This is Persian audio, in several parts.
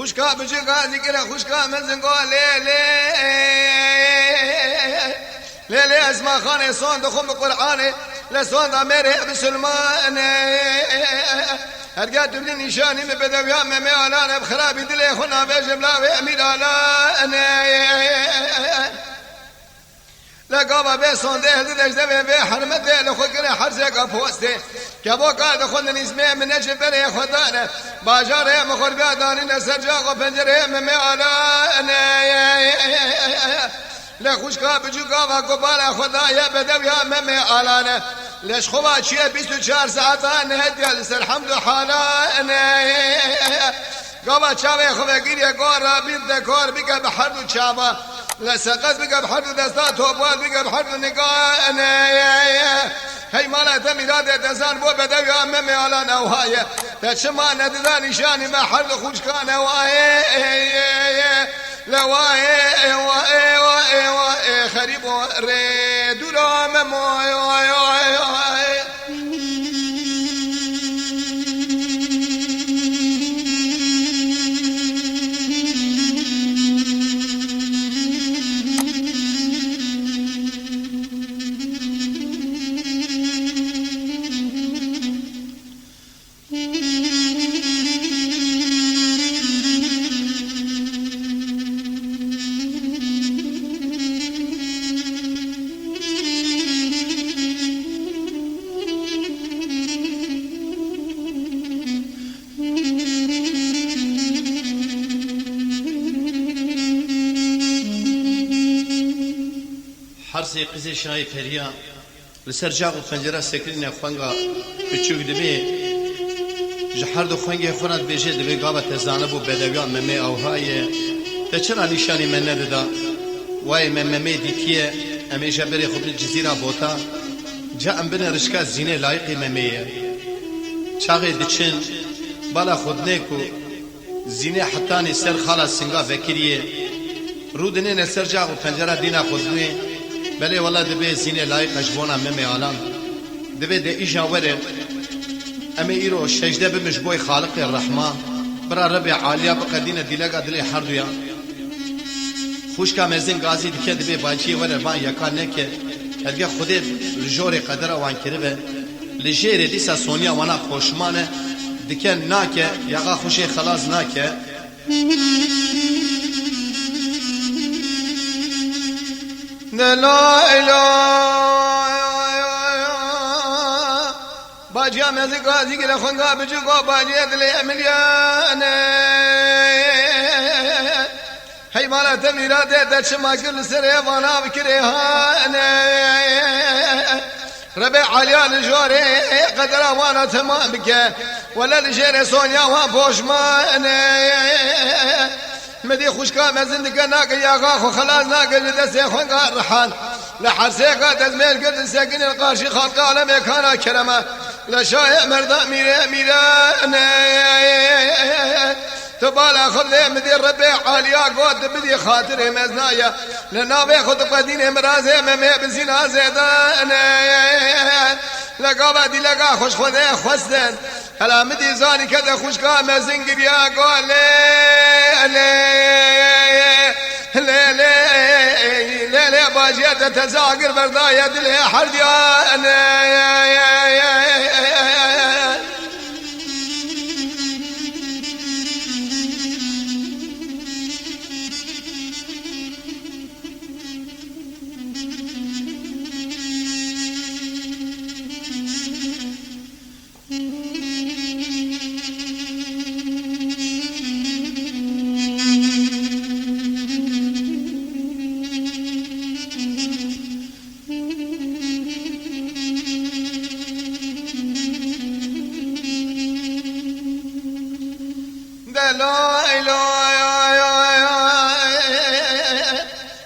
خوشکا بچکا ذکر خوشکا مزنگو لیلی اسما خانه سون دخم قرآن لسون دا میره بسلمان هرگاه تبلی نشانی می بدویان می آلان بخرابی دلی خونا بیجم لاوی امیر آلان لقابا بي صنديه دجدبه بي حرمته لخو كره حرزك افوسته كبو قاد خون نسمه من نجم بني خدانه باجاره مخور بياداني نسرجاق پنجره مميالانا لخوشكا بجوكا وقبالا خدايا بدويا مميالانا ليش خوا شيء 24 ساعتان هدي الحمد حالانا قابا شاوي خوغيريا قورا بنت كور بك بحرد شابا لسقط بك بحرد دستات وبوال بك بحرد نقانا هي مالا تميرات تزان بو بدوي امامي على نوهايه تشما ندذا نشاني ما حرد خوشكانا واي لواي واي واي واي خريب ريد رام موي واي واي واي حرسي قزي شاي فريا لسرجاق فنجرة سكرين خوانغا بچوك دبي جحرد خوانغي خونات بيجي دبي قابا تزانبو بدويا ممي اوهاي تچرا نشاني من نددا واي ممي ديتيه امي جبري خبر الجزيرة بوتا جا ام بنا رشكا زينة لايقي ممي چاغي دچن بالا خودنيكو زينة حتاني سر خالا سنگا وكريه رودنين السرجاق فنجرة دينا خودني بله والله دبی زینه لایق اجبونا ممی عالم دبی ده ایجا وره امی ایرو شجده بمشبوی خالق الرحمه برا ربی عالیا بقدینه دیلگا دلی حردویا خوشکا مزین غازی دکه دبی بانچی وره بان یکا نکه هرگه خوده لجور قدر وان کرده لجیر دیسا سونیا وانا خوشمانه دکه ناکه یقا خوشی خلاص ناکه لا إله باجي أمزق ذكر خنقا بجوقا باجي أدلي أمليان هي مالا تميرات تشما كل سري وانا بكريهان ربيع عليان جوري قدر وانا تمام بك ولا لجيري سونيا وابوشمان مدي خوشكا مزندك ناك يا غاخو خلاص ناك جدسي خوانقا الرحان لحرسيقا تزمير قد ساكن القاشي خلق عالم يكانا كرما لشايع مرضى ميرا ميران تبالا خذ مدي الربيع عاليا قد بدي خاطر مزنايا لنابي خذ قدين مرازي ممي بزينا زيدان لقابا دي لقا خوش خذي خوستن هلا مدي زاني كذا خوشكا مزنقر يا قول ليه باجيت تزاقر بردايا دلي حرديان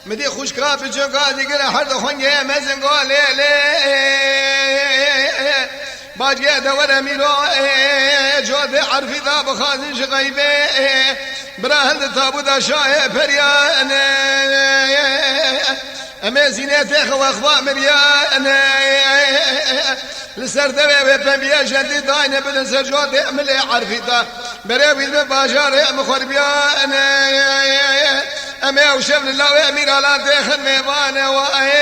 مدي خوش كاب جوكا ديقل حرد خونجي مزن قولي باجي دور ميرو جود عرفي ذا بخازن شغيبي براهل تابودا شاي بريان امازينه تخو اخوا مريان لسر دبي بيا جدي داين بدن سرجود عمل عرفي ذا بريوي بباجار مخور بيان أمي وشبل الله وأمير على داخل ميبان وآي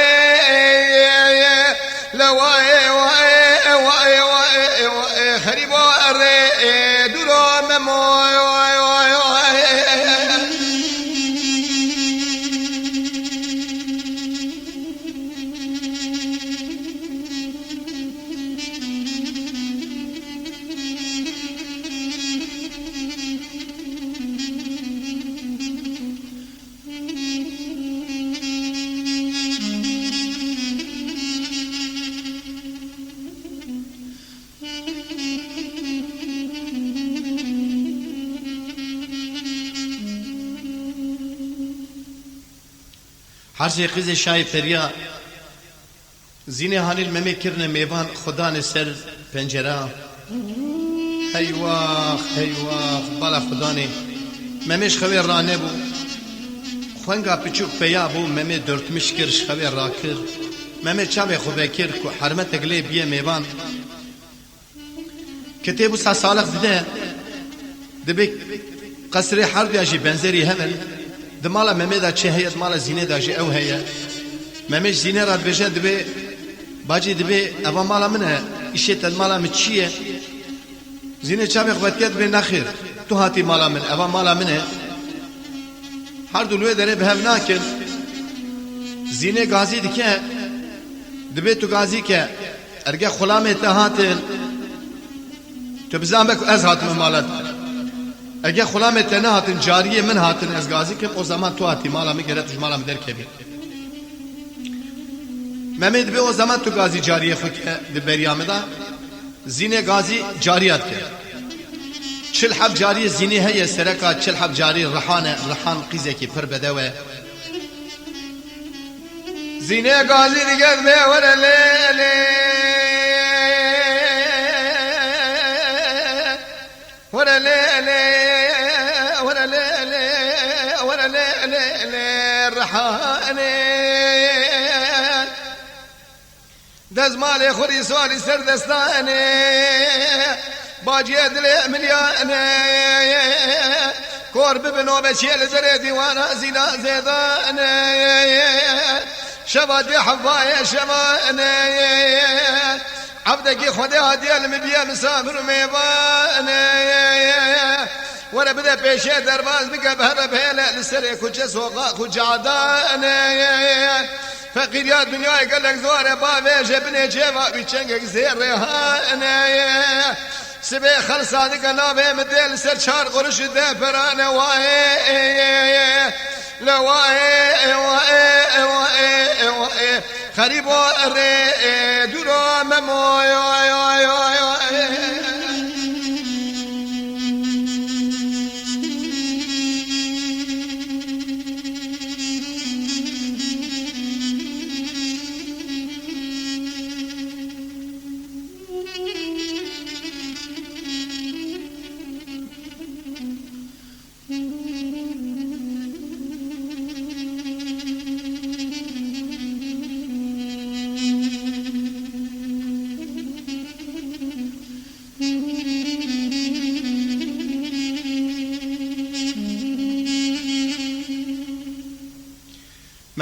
خريب وأري دورو مموي حرسی قیز شای فریا زینه حالیل ممی کرن میوان خدا نسر پنجره هیواخ بالا خدا نی ممیش خوی رانه بو خوانگا پچوک پیا بو ممی دورتمش کرش خوی را کر ممی چاوی خوبه کر که حرمت اگلی بیه میوان کتیبو سا سالق دیده دبی قصری حرد یاجی بنزری همل دمالا ممی دا چه هیت مالا زینه دا جی او هیا ممیش زینه راد بشه دبی باجی دبی اوا مالا منه ایشیت مالا من چیه زینه چاوی خوبت کرد بی نخیر تو هاتی مالا من اوا مالا منه هر دلوی داره به هم ناکن زینه گازی دیکه دبی تو گازی که ارگه خلامه تا هاتن تو بزن بکو از هاتم مالت اگه خلامه تا نه هاتن جاریه من هاتن از گازی کم او زمان تو هاتی مالا میگره توش مالا مدر کبی ممید به او زمان تو گازی جاریه خود که دبریامه دا زینه گازی جاریت کرد چل حب جاری زینه هی سرکا چل حب جاری رحان قیزه کی پر بدوه زینه گازی دیگه به وره لیلی وره لیلی رحانه دزمال خوری سوالی سر دستانه باجی دل ملیانه کور ببنو بچیل زر دیوانا زینا زیدانه شباد حفايا شمانه عبدك خدا ديال مبيا مسافر ميبانه ولا بدا بيشي درباز بقى بهرب هيلا لسري كجس وقا كجعدانه فقير يا دنيا قال لك زوار بابي جبني جيبا بيتشنقك زير ريحانه سبي خلص صادق نابي مدل سر شار قرش ده فرانه واي لا واي خريب وري دورو مموي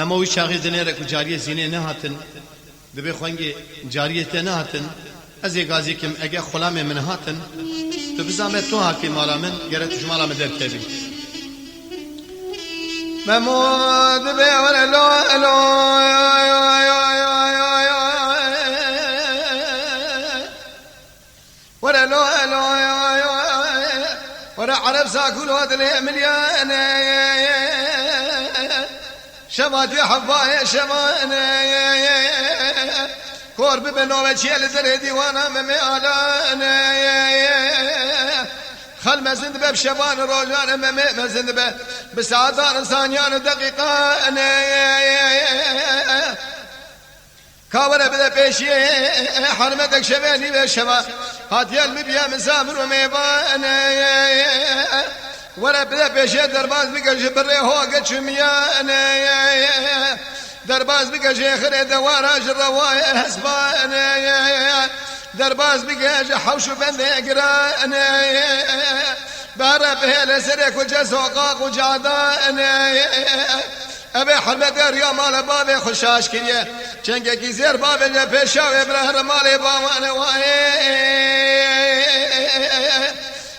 مموی شاغی دنیره که جاریه زینه نه هاتن دبی خوانگی جاریه ته نه هاتن از یگازی کم اگه خلام من هاتن تو بزامه تو هاکی مالا من گره توش مالا من در کبی ممو دبی وره لو وره عرب ساكول ودلي مليانه شبات يا حبايا شمانه كور ببنو بشيل زر ديوانا مميالانه خل مزند به بشبان روزان مزند به بساعتان ثانيان دقيقان كاوره بده پیشی حرمتك شباني بشبا هاتي المبيا مسافر وميبان ورا بده پیشی درباز بقى جبري هو قشميان درباز بقى شيخر دوار الروايه هسبان درباز بقى حوش بند قران بارا به لسرك وجسوقاق وجعدان ابي حرمت ريا مال باب خشاش كريه چنگه کی زیر باب له پیشاو ابراهیم مال باوان وای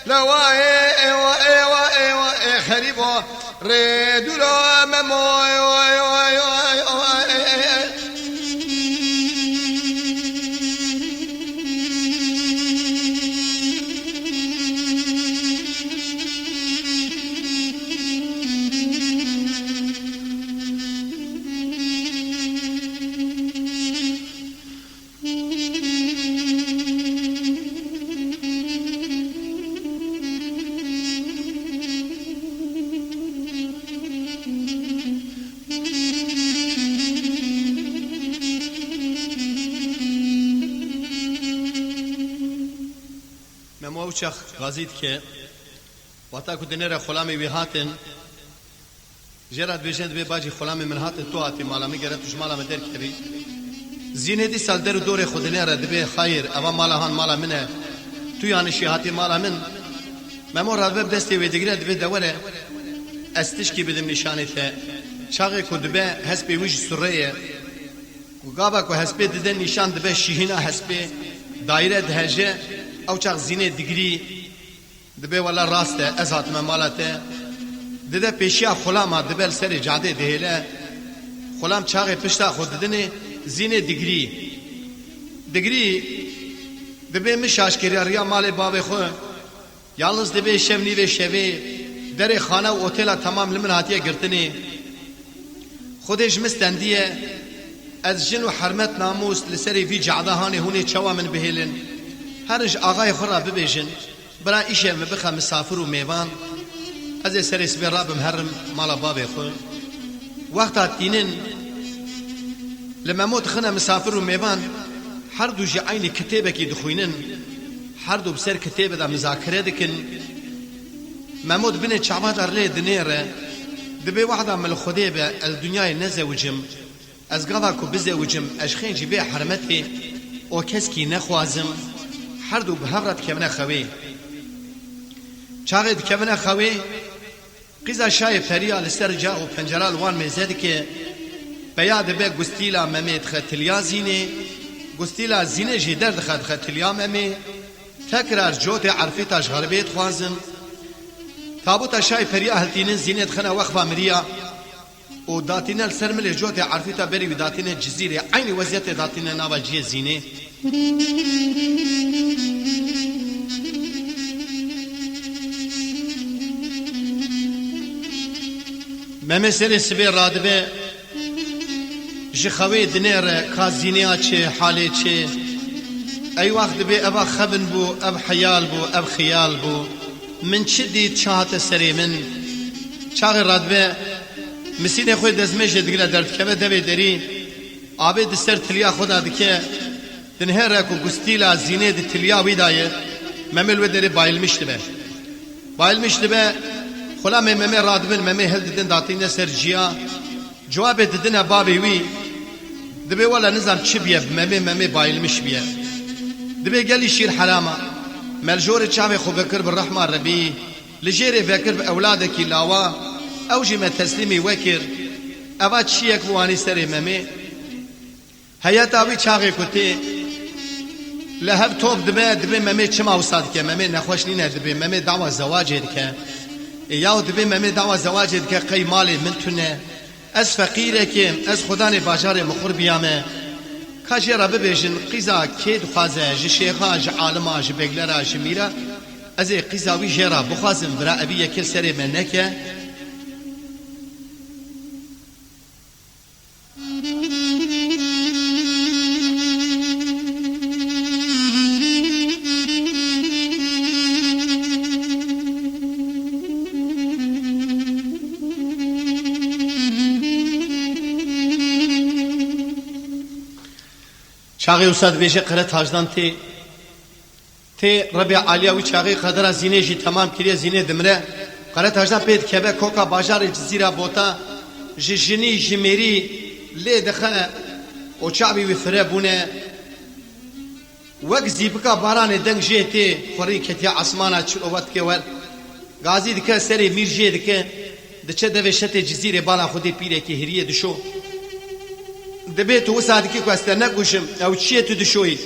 لوای وای وای وای خريبو ريدولو مموي وای وای وای موچخ غازید که وقتا که دنیر خلامی وی هاتن جرات بیشند به باجی خلامی من هات تو هاتی مالا میگرد توش مالا مدر کری زینه دی سال در دور خود دنیر دبی خیر اما مالا هان مالا منه تو یعنی شی هاتی مالا من ممور راد به دستی وی دیگر دبی دوره استش کی بدم نشانی ته چاقی کو دبی حسبی ویج سریه و گابا کو حسبی ددن نشان دبی شیهنا حسبی دایره دهجه او چاق زینه دیگری دبی ولا راسته ازات ممالته دده پیشیا خلاما دبل سر جاده دهله خلام چاق پشتا خود ددنه زینه دیگری دبی مشاش کری ریا مال باب خو یالنز دبی شونی و شوی در خانه و اوتیلا تمام لمن هاتیه گرتنی خودش مستندیه از جن و حرمت ناموس لسری وی جعدهانی هونی چوا من بهیلن هرج آقای خورا ببیجن برا ایشه مبخا مسافر و میوان از سر اسبی رابم هرم مالا بابی خو وقتا تینن لما موت خنا مسافر و میوان هر دو جی عین کتابه کی دخوینن هر دو بسر کتابه دا مذاکره دکن مموت بني شعبات أرلي دنيرة دبي واحدة من الخدية الدنيا نزوجم أزقاضا كبزوجم أشخين جبي حرمتي أو كسكي نخوازم حردو بهفرت كمنا خوي شاغد كمنا خوي قيزا شاي فريا لسرجا وبنجرال وان مزادك بياد بي قستيلا مميت ختليا زيني قستيلا زيني جدر دخل ختليا ممي تكرار جوتي عرفيتاش غربيت خوازم تابوت شاي فريا هلتينن زينت خنا وقفه مريا وداتينا السرمل جوتي عرفيتا بري وداتينا الجزيره عيني وزيته داتينا نابا جي زينه ممسر سبي رادبه جخوي دنير كازينيا چه حالي چه اي وقت بي ابا خبن بو اب حيال بو اب خيال بو من شدي چاهت سري من چاغ رادبه مسين خوي دزمه جدگلا درد كبه دوي دري آبه دستر تليا خدا دكه دنهر کو گستيلا زينه د تليا ويدايه ممل ودري بايلمشت به بايلمشت به خلا ممه رادبن ممه هل ددن داتين سرجيا جواب ددن بابي وي دبي ولا نظام چبيه ممه بايلمش بيه دبي قال شير حرامه ملجور شافي خو بكر بالرحمه ربي لجيري فكر باولادك لاوا اوجي ما تسليمي وكر ابات شيك واني سري ممه هياتاوي چاغي كوتي لهب توب دبي ممه چما وساد كه ممه نخوش ني دبي ممه دعوه زواج دكه ياو دبي ممه دعوه زواج دكه قي مالي من تنه از فقيرك از خداني بازار مخور بيامه كاجي رب بيجن قيزا كيد خازه ج شيخا ج عالما ج بگلرا ج ميرا از قيزاوي جرا بخازم برا ابي يكل سري منكه چاقی استاد بیشه قره تاجدان تی ربی عالیا و چاقی قدر زینه جی تمام کریه زینه دمره قره تاجدان پید کبه کوکا باجار جزیره بوتا جنی جمیری لی دخنه و چابی و فره بونه وەک زیبکە بارانێ دەنگ ژێ تێ خۆڕی کەتیا عەسمانە چلۆوەت کێوەر گازی دکە سەرێ میر ژێ دکە دچە دەوێ شەتێ جزیرێ بالا خودێ پیرێکی هریە دشۆ دەبێت وەسا دکی کوەستە نەگوشم ئەو چیە تو دشۆیت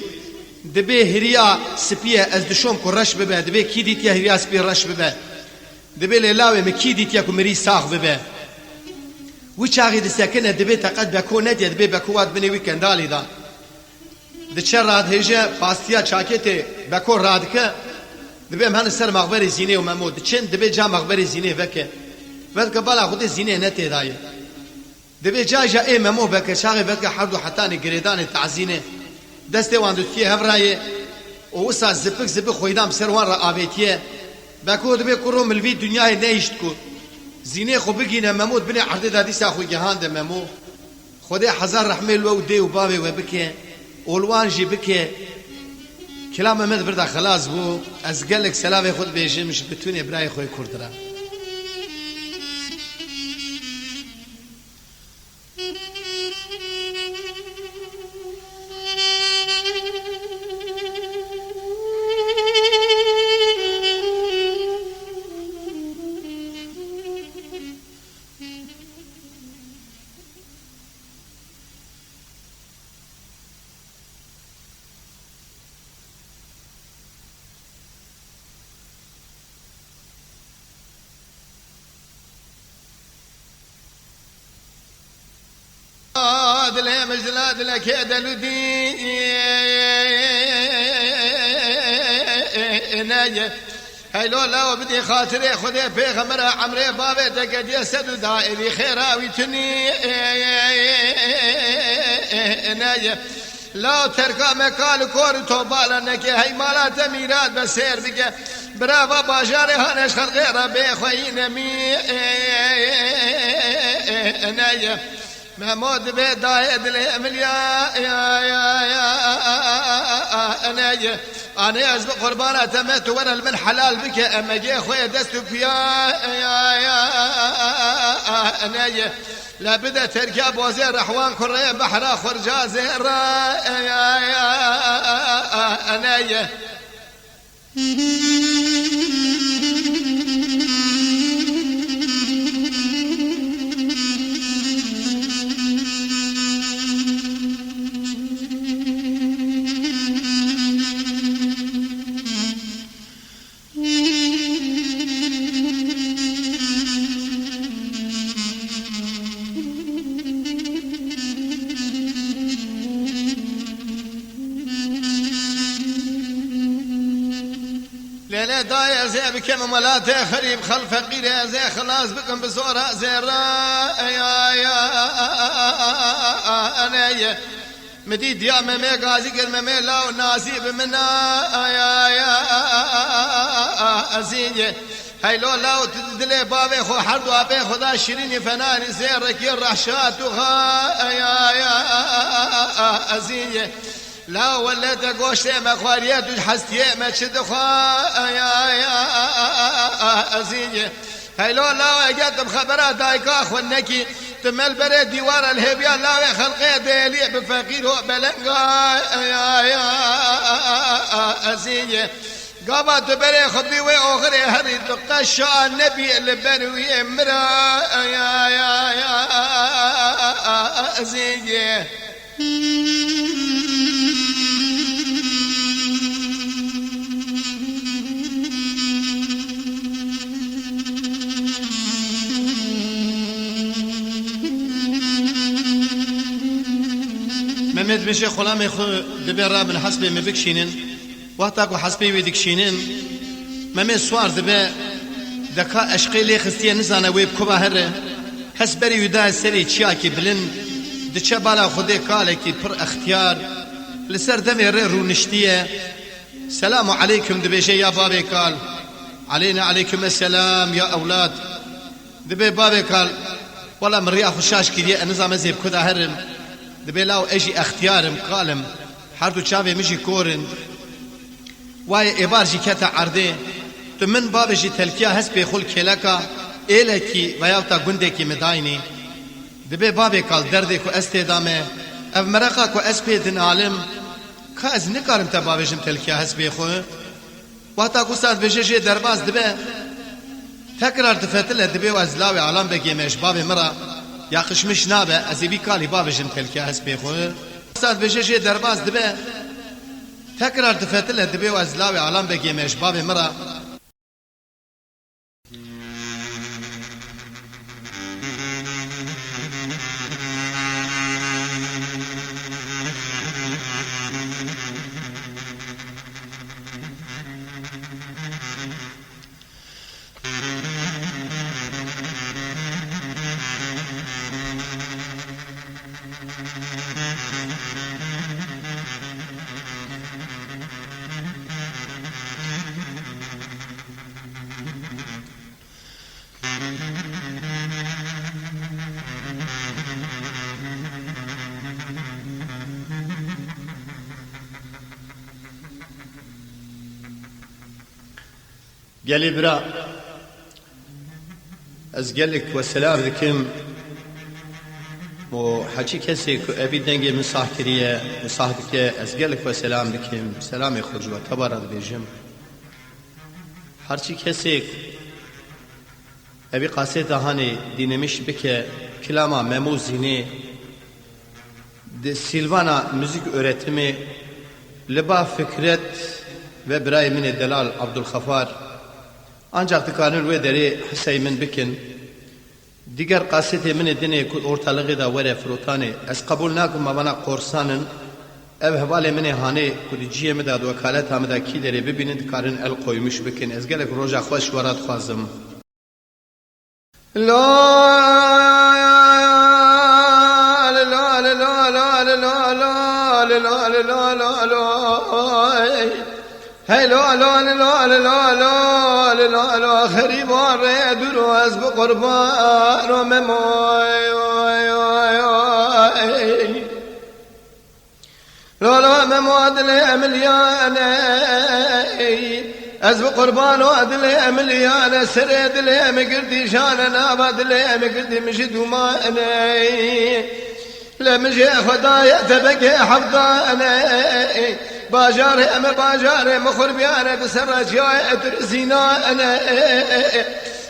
دەبێ هریا سپیە ئەس دشۆم کو ڕەش ببە دەبێ کی دیتیا هریا سپی ڕەش ببە دەبێ لێلاوێ مە کی دیتیا کو مری ساغ ببە وی چاغی دەسەکەنە دەبێت تەقەت بەکۆ نەدێ دەبێ بەکۆوات بنێوی کەنداڵیدا دچه راد هجه باستیا چاکته بکو راد که دبی من سر مقبره زینه و ممود چند دبی جا مقبره زینه وکه وقت بالا خود زینه نته دایه دبی جا ای ممو بکه شاغه وقت حرد و حتانی گریدان تعزینه دسته واندو کی هفرایه و وسا زبک خویدام سروان را آبیتیه بکو دبی کرو ملوی دنیای نیشت کو زینه خو بگینه ممود بنی عرض دادی سا خو گهاند ممو خود هزار رحمه لو دی و بابه و بکه اولوان جی بکه کلام محمد بردا خلاص بو از گلک سلام خود بیجمش بتونه برای خوی کردرا دلي مجلاد لك دلودي ناجي هلو لا بدي خاطري خدي بيغمر عمري بابي تقدي سد دائري خيراوي تني ناجي لا تركا مكال كور توبالا نكي هي مالات ميراد بسير بك برافا باجاري هانش خلق غير بيخوين مي ناجي محمود بداية الأمليا أنا أزبق قربانا تمت ورا المن حلال بك أما جي خويا دستك فيا أنا لا بدا تركب وزير رحوان كرية بحر خرجا زير أنا ليلة داية زي بكم ملاته خريب خل فقير زي خلاص بكم بصورة زي أنا مديد يا ممي غازي قل ممي لاو ناسيب منا أزيني هاي لو لاو تدلي بابي خو حرد وابي خدا شيريني فناني زيرك الرحشات وخا أزيني لا ولا تقوش ما خواريات وحستي ما تشدخا أزيني هاي لو لا قدم خبرات دايكا خونكي تمل بري ديوار الهبيان لا خلقي ديلي بفقير وبلنقا أزيني قابا تبري خبي وأخري هري تقشى النبي البنوي مرا أزيني محمد بشي خلامي خو دبي راب من حسبي مبكشينن وقتاكو حسبي ويدكشينن محمد سوار دبي دكا اشقي لي خستيه نزانه ويب كوبا هر حسبري يدا سري تشاكي بلن دچه بالا خودي كالكي پر اختيار لسر دمي رونشتيه سلام عليكم دبيشي يا بابي قال علينا عليكم السلام يا اولاد دبي بابي قال والله من رياح خشاش كدي نظام زيب كدا هرم دبي لاو اجي اختيارم قالم هر دو چاوی مجی کورن وای ابار جی کتا عرده تو من باب جی تلکیا هست به خل کلکا ایله کی ویا تا گنده کی مداینی دبی بابی کال درده کو استدامه اف مرقا کو اسپیدن عالم که از نکارم تا بابجم تلکیا هست به خو وقتا کو ساعت بجه جی درباز دبی تکرار دفتله دبی و از لاوی عالم بگیمش بابی مرا یا قشمش نابه از بی کالی بابجم تلکیا هست به خو ساعت بجه جی درباز دبی تکرار دفتله دبی و از لاوی عالم بگیمش بابی مرا قالي برا از قالك والسلام ذكم وحكي كسي ابي دنجي من صاحكريه وصاحبك از قالك والسلام ذكم سلام يخرج وتبارك بيجم هرشي كسي ابي قاسيت هاني دينمش بك كلاما مموزيني de Silvana müzik öğretimi Leba Fikret ve Brahim'in Delal Abdülgafar ancak tıkanır ve deri Hüseyin bikin diğer kaseti min dini ortalığı da vere frutani es kabul nakum bana korsanın ev hevale min hani kudiciye mi da vekalet hamda ki deri bibinin tıkarın el koymuş bikin ez gelek roja hoş varat khazım هی لا لا لا لا لا لا لا خریبان ره درو از بقربان و ممای لا لا ممادل املیانه از بقربان و عدل املیانه سرد له مگردی شانه نابد له مگردی مشد مانه لمجي خدايا تبقى حفظانه باجاره اما باجاره مخر بيانه بسر جاي اترزينا انا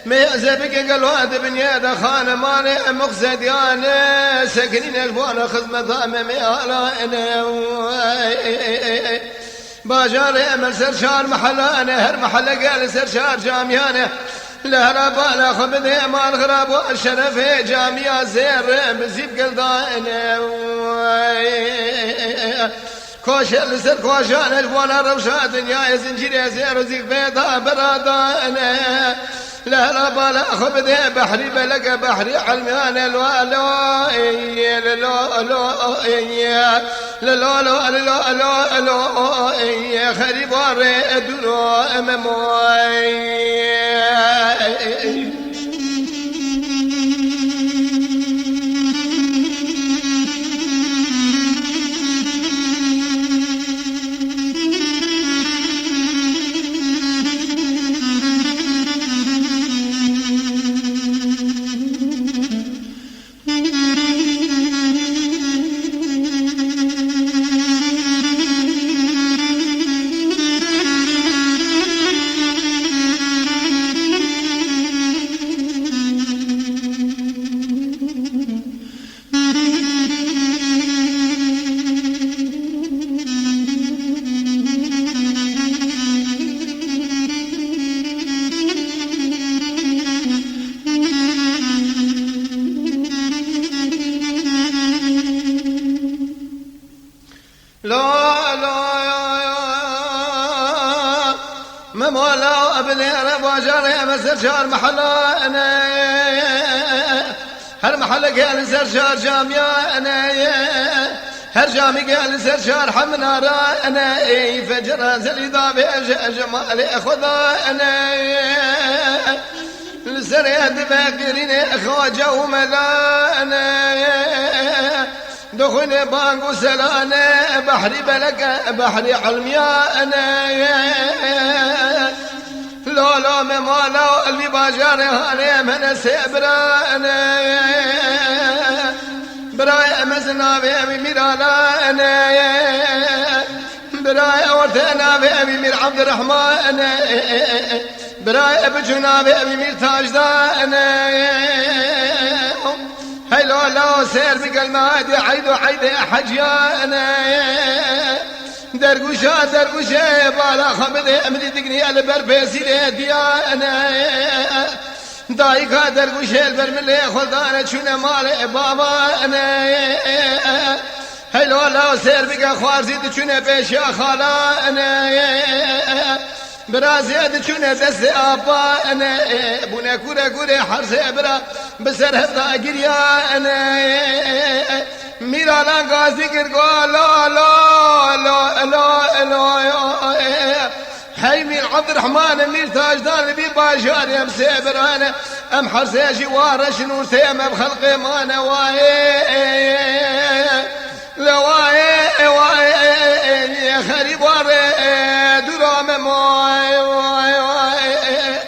ما يعزبك قلواد بنياد خانه ماني مقصد يانا سكنين البوانا خدمه ضامه ميالا انا باجاره اما سرشار محلانه هر محل قال سرشار جاميانه لهربانا خبذي مال غراب والشرف جامية زير بزيب قلدانه كوشر لسر كوشان البوانا روشات يا زنجير يا زير وزيك بيضا برادانه لهربانا خبذي بحري بلق بحري حلمان الوالو لولو خريب وريدنو امموي مولا ابني ربا جاري مسرشار محلانا هر محل قال سرشار جاميانا هر جامي قال سرشار حمنا رانا فجر زليدا بجمالي خذانا السريد باقرين خواجه وملانا دخن بانقو سلانة بحري بلك بحري علميانة لولو ممالو اللي باجاري هاني من سيبرانة براي مزنا بأبي ميرالانا براي ورثنا بأبي مير عبد الرحمن براي بجنا بأبي مير تاجدانا هيلو لو سير بقلمادي عيدو عيدي حجيانا درقوشا بالا خمدي امدي تقني البربيسي ديانا دايكا درقوشا البرملي خلدانا شونا مالي بابا انا هيلو لو سير بقى خوارزي تشونا بيشا خالا انا برازي تشونا دس ابا انا بونا كورا حرسي برا بسر هفتا قريا انا ميرا لا غازي كرقو لا لا لا لا لا حي مير عبد الرحمن مير تاجدان بي باشار يا مسيبرانا ام حرسي جوار شنور ثيم بخلقي مانا واي لا واي واي يا خريب واري درام واي واي واي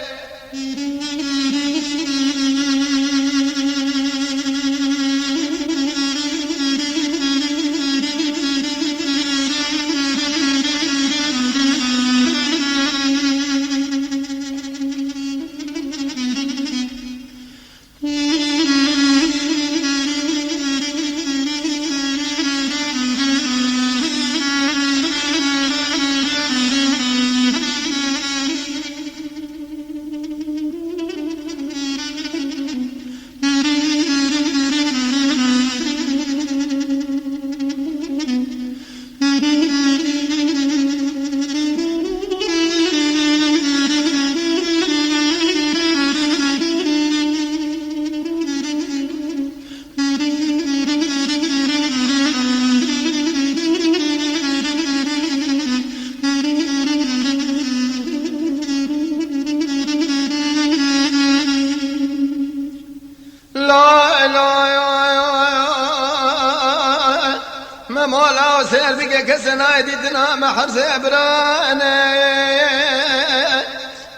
مولا وسير بك كسنا يديدنا ما حرسي برانا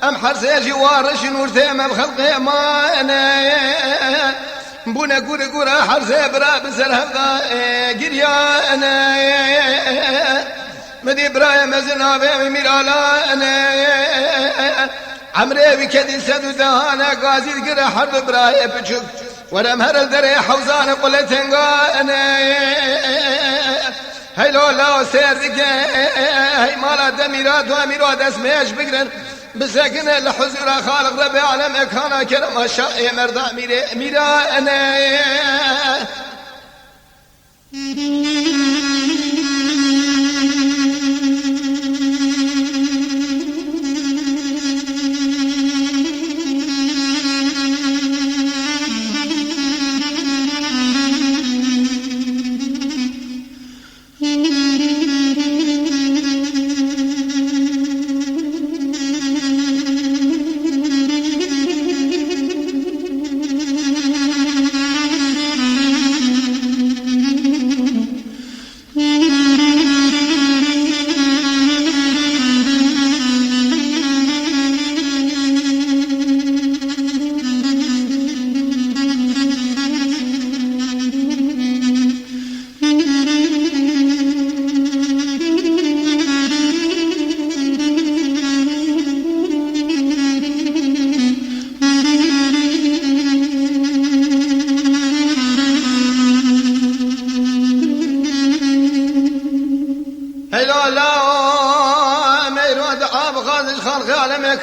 ام حرسي جوار شنور ثيمة بخلقي مانا بونا قورا حرسي برا بسر هفضا قريانا مدي برايا مزنا بيمي ميرالانا عمري بكدي سدو دهانا قازي قرا حرب برايا بشك ورم هرل دري حوزان قلتنقانا هيلو لا سير ذيك هي مالا دميرات واميرات اسميش بقرن بسكن الحزر خالق ربي على مكانا كرم الشاء مرضى ميرا انا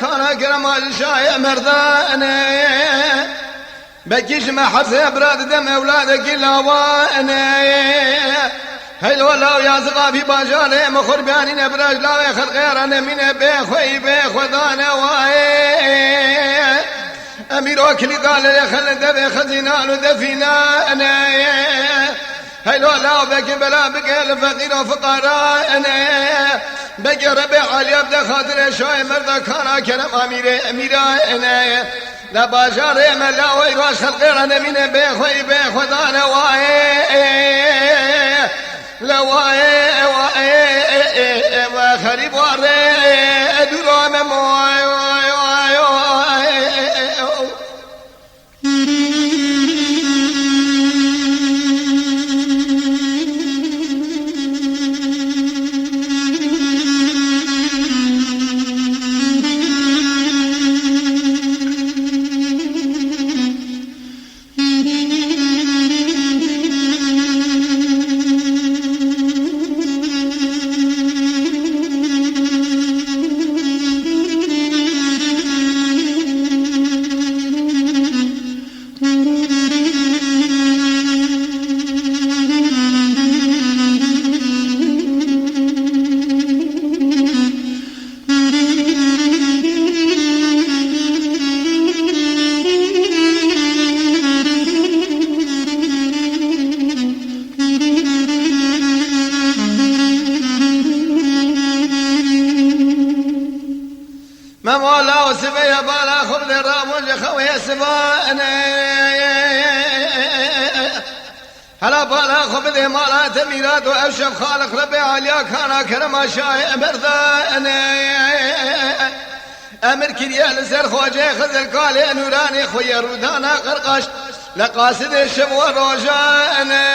كان كرم الشاي مرضاني بكيش ما حرسي براد دم اولادك الا وانا هيل ولو يا زغا في باجالي مخر باني نبراج لا يخل غير انا من بيخوي ضانا واي امير وكلي قال لي خل دبي خزينان ودفينا انا هيل ولو بك بلا بك الفقير وفقراء انا بقى ربيع علي ابدا خاطر شوي مرضى كان كلام اميرا انا لا باجاري ملا ويروش الغير انا من بيخوي ضانا واي لواي وخريب واري درام موي ما مولا وسبيا بالا خبز الرام خويا سباني هلا بالا خبز مالا تميرات وأشرف خالق ربي عليا كان كرما شاي مرثاني أمر كريال سر خواجه خزر قالي نوراني خويا رودانا قرقش لقاصد الشبوة روجاني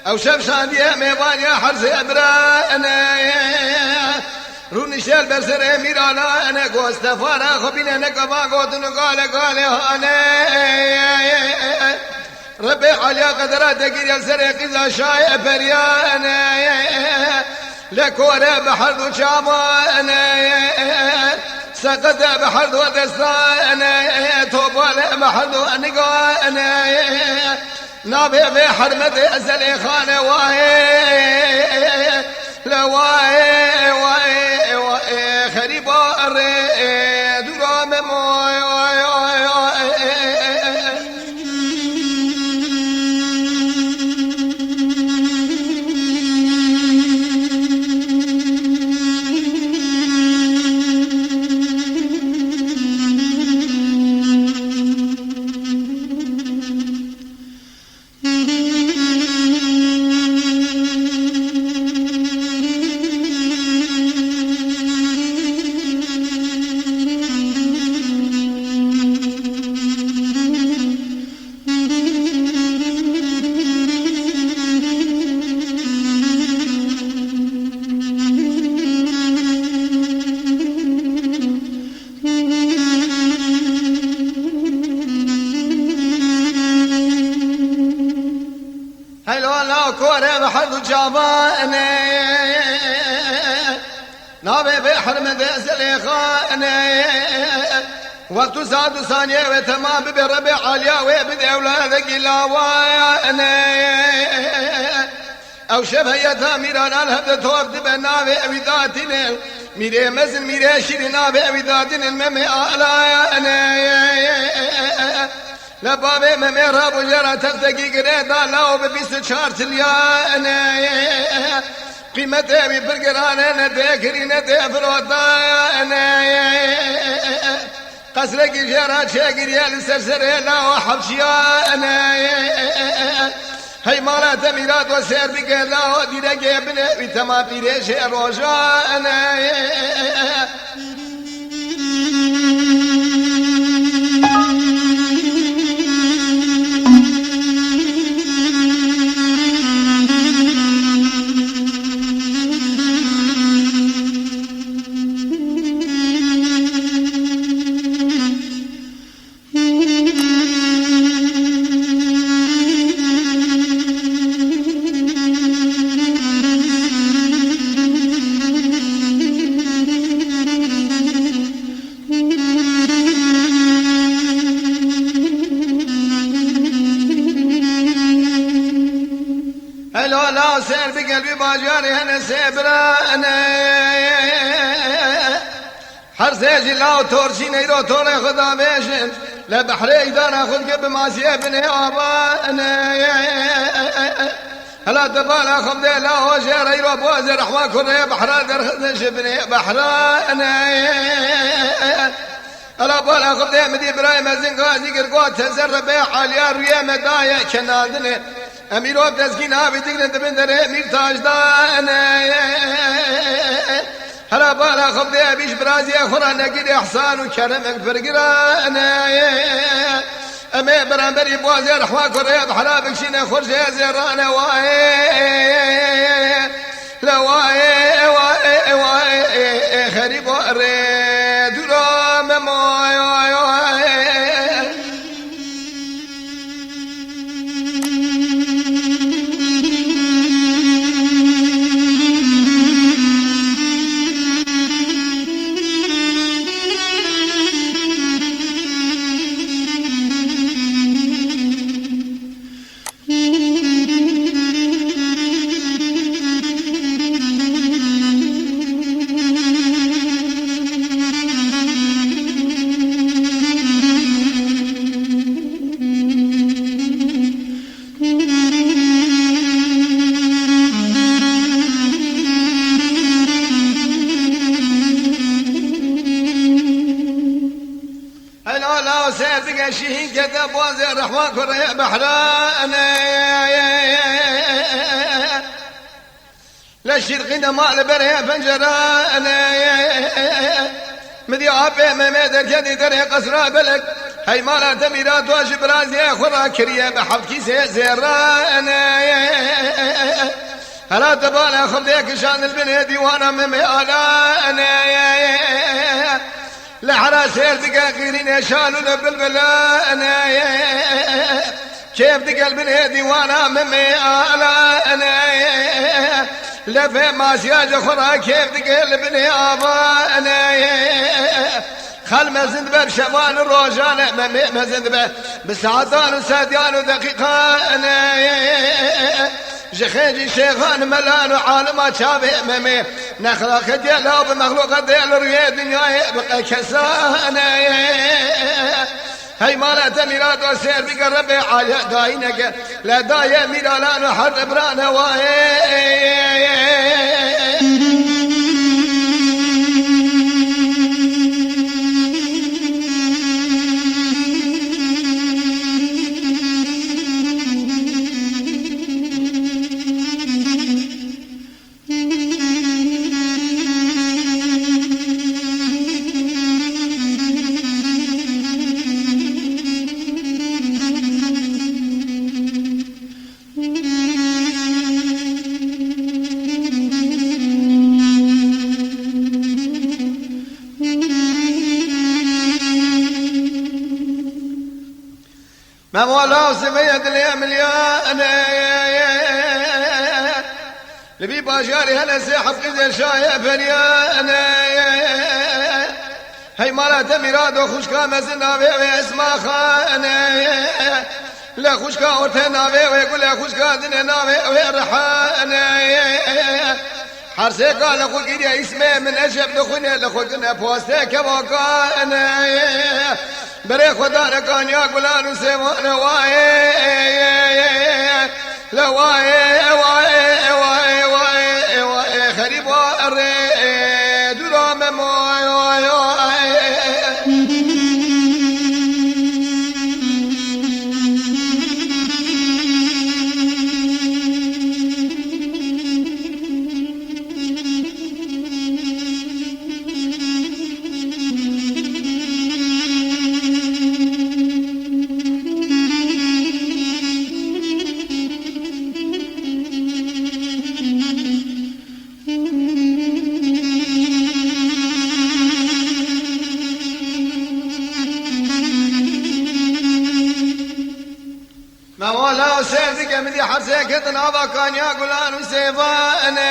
أو شب شادية ميبان يا حرس أبراني روني شال برسر ميرانا أنا قوستفانا خبينا نقبا قوتن قال هاني ربي عليا قدرات دقير يلسر قزا شاي برياني لكورة بحر دو شاماني سقط بحر دو دستاني توبال بحر دو أنقاني نابي في حرمة أزلي خانة واهي لواهي واهي خريبا درام موي كورة بحر جاباني نابي بحر مدزلي خاني وقت ساد ثانية وتمام بربع عليا وبدي أولادك لاواني أو شبهيتها ميران الهبد توفد بنابي أبداتنا ميري مزن ميري شيري نابي أبداتنا الممي آلاني لبابي مميرها بجرى تفتقي قريدا لاو ببيس شارت الياني قيمتي بفرقراني نديكري ندي فروداني قسلك جرى شاقر يالي سرسري لاو حبشياني هاي مالا تميرات وسير بك لاو ديرك ابني بتما بيريش روجاني لا سير بقلبي باجاري هنا سيبراني حرسي جلاو تورشي نيرو توري خدا بيشن لبحري دانا خد قب ماسي ابني آباني هلا تبالا خبدي لا هو شير يرو بوزي رحمة كوري بحرا درخدش ابني بحراني هلا بالا خبدي مدي براي مزن غازي قرقوت تزر بيح عليا رويا مدايا كنادني أميرو بتسكين أبي تقرن تبندر أمير تاجدان هلا بالا خبدي بيش برازي أخرى نقيد إحسان وكرمك فرقران أمي برانبري بوازي رحواك ورياض حلابك شين خرجي زيران واي لا واي واي واي خريب وريد ورام موي واي واي سيدك شهين كذا بوازي الرحمن كريه بحران للشرقين مال بريه فنجران مذي عبي مميدر كذي دريه قصرا بلك هاي مالا تميرات واجب رازي خرا كريه بحبكي سيزيران هلا تبالا خبديك شان البنية ديوانا مميالان لحرا سير دقاقيرين يشالون بالبلان كيف دقل بالهدي وانا ممي آلانا لفي ما سياج اخرى كيف دقل بني آبانا خل مزند بشبان الروجان ممي مزند بساعتان وساديان ودقيقان جخيجي شيخان ملان وعالما شابه ممي نخلق دياله بمخلوق ديال ريد دنيا بقى كسانا هاي مالا تميرات وسير بقرب عالي داينك لا دايا ميلالان وحر برانا واي ما مولا وسفيد لي مليان لبي باشاري هلا سيحب قزل شايب فريان هاي مالا تميراد وخشكا مزنا بيوي اسما خان لا خشكا ورتنا بيوي يقول لا خشكا دننا بيوي رحان حرسي قال لخو كيريا اسمي من أجب دخوني لخو كنا بوستي كباقان بري خدا كان يقولان وسيوانا واي لا واي واي واي واي واي خريب واريد ورام موي واي واي مولا سيفك مدي حرسك تنابا كان يقولان وسيفاني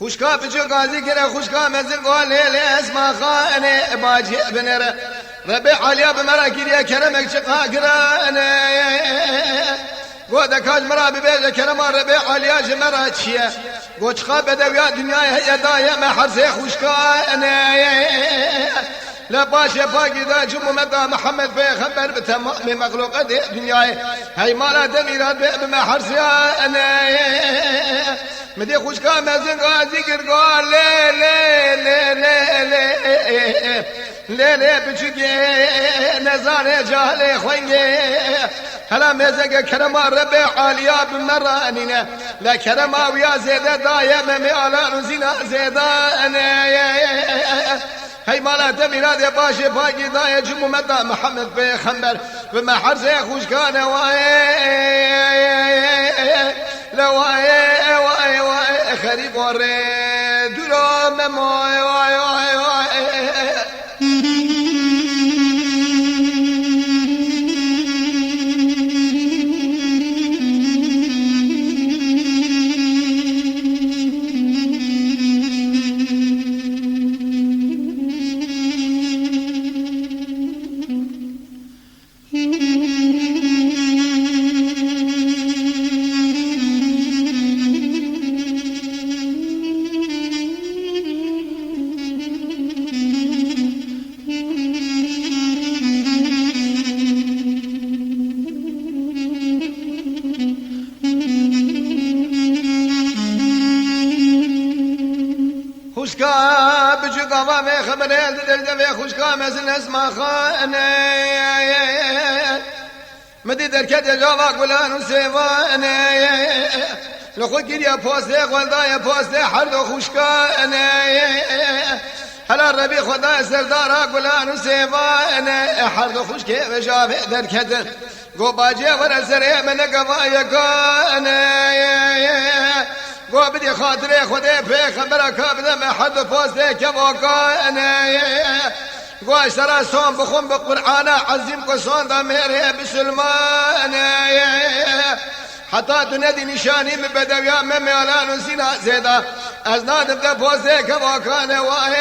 خوشكا بجو قاضي كره خوشكا مزل قول ليلي اسما خاني باجي ابن ربيع عليا بمراكيريا كرمك شقا كراني قودا كاج مرا ببيجا كرما ربيع عليا جمرا تشيا قوش خاب دويا دنيا هي دايا ما حرسي خوشكاني لا باشا باقي ذا جم مدى محمد بيخبر بتمام مخلوق دنياي هاي مالا دميرات بما حرسيانا مدي خوش كان زنقا ذكر قال لي لي لي لي لي لي لي بچگی نزار جهل خوینگی هلا مزق كرما ربي عاليا بمرانينا لا كرما ويا زيدا دايما ميالان زينا زيدا هي مالا تميلاد باشي باقي دايا جمو مدى محمد بيخمبر بما حرزي خوش كان واي خريب وري دولو مموي واي خوشکا بچه قوا می خبره در خوشکا مثل اسم خانه مدی درکت جوا گلان و سیوانه لخود گیریا پاسته خلدای پاسته هر دو خوشکانه هلا ربی خدا سردارا گلان و سیوانه هر دو خوشکه و جاوه درکت گو باجه ور سره من قوای کانه گو بدی خاطره خوده پیغمبر کابدم حد پاسته کواکانه گو اشترا صوم بخون بقرآن عظیم کو صون دا میره بسلمانه حتی تندی نشانی من بدویا من میالان و سینا زیدا از نادم دا پاسته کواکانه واهی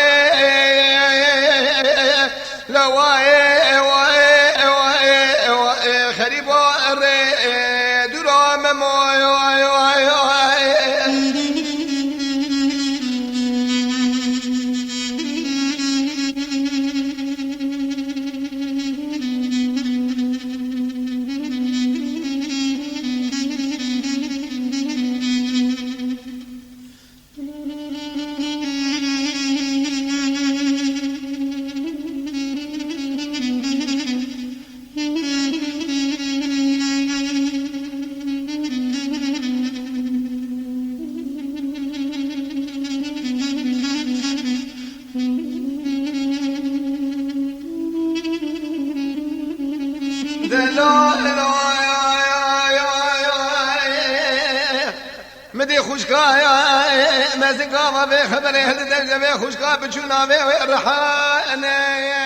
لواهی واهی خریب واره درام موی واهی مدي خوشكا مازن قام بخبره هل درجة بخوشكا بتشونا بيه رحانه